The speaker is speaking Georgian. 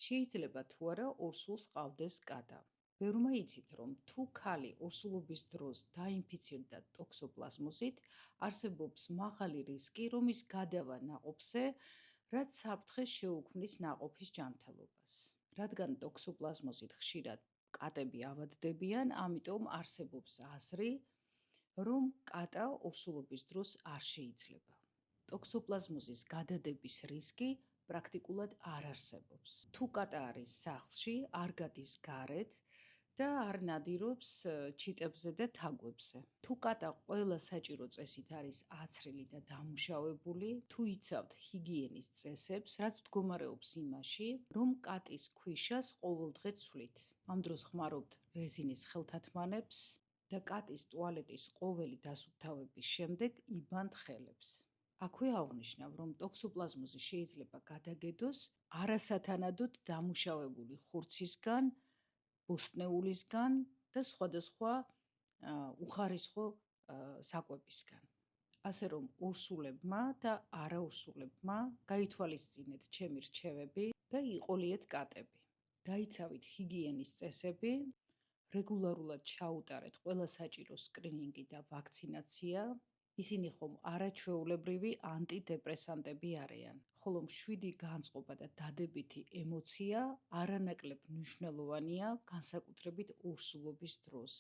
შეიძლება თუ არა ორსულს ყავდეს კატა. ბევრმა იცით, რომ თუ ქალი ორსულობის დროს დაინფიცირდა ტოქსოპლაზმოზით, არსებობს მაღალი რისკი, რომ ის გადავა ნაყოფზე, რაც საფრთხეს შეუქმნის ნაყოფის ჯანმრთელობას. რადგან ტოქსოპლაზმოზით ხშირად კატები ავადდებიან, ამიტომ არსებობს აზრი, რომ კატა ორსულობის დროს არ შეიძლება. ტოქსოპლაზმოზის გადადების რისკი პრაქტიკულად არ არსებობს. თუ კატა არის სახლში, არ გადის გარეთ და არ ნადირობს ჩიტებზე და თაგვებზე. თუ კატა ყველა საჭირო წესით არის აცრილი და დამუშავებული, თუ იცავთ ჰიგიენის წესებს, რაც მდგომარეობს იმაში, რომ კატის ქვიშას ყოველდღე ცვლით. ამ დროს ხმარობთ რეზინის ხელთათმანებს და კატის ტუალეტის ყოველი დასუფთავების შემდეგ იბანთ ხელებს. აქვე აღვნიშნავ, რომ ტოქსოპლაზმოზი შეიძლება გადაგედოს არასათანადოდ დამუშავებული ხურცისგან, ბოსტნეულისგან და სხვადასხვა უხარისხო საკვებისგან. ასე რომ ორსულებმა და არაორსულებმა გაითვალისწინეთ ჩემი რჩევები და იყოლიეთ კატები. გაიცავით ჰიგიენის წესები, რეგულარულად ჩაუტარეთ ყველა საჭირო სკრინინგი და ვაქცინაცია. ისინი ხომ არაჩვეულებრივი ანტიდეპრესანტები არიან, ხოლო მშვიდი განწყობა და დადებითი ემოცია არანაკლებ მნიშვნელოვანია, განსაკუთრებით ორსულობის დროს.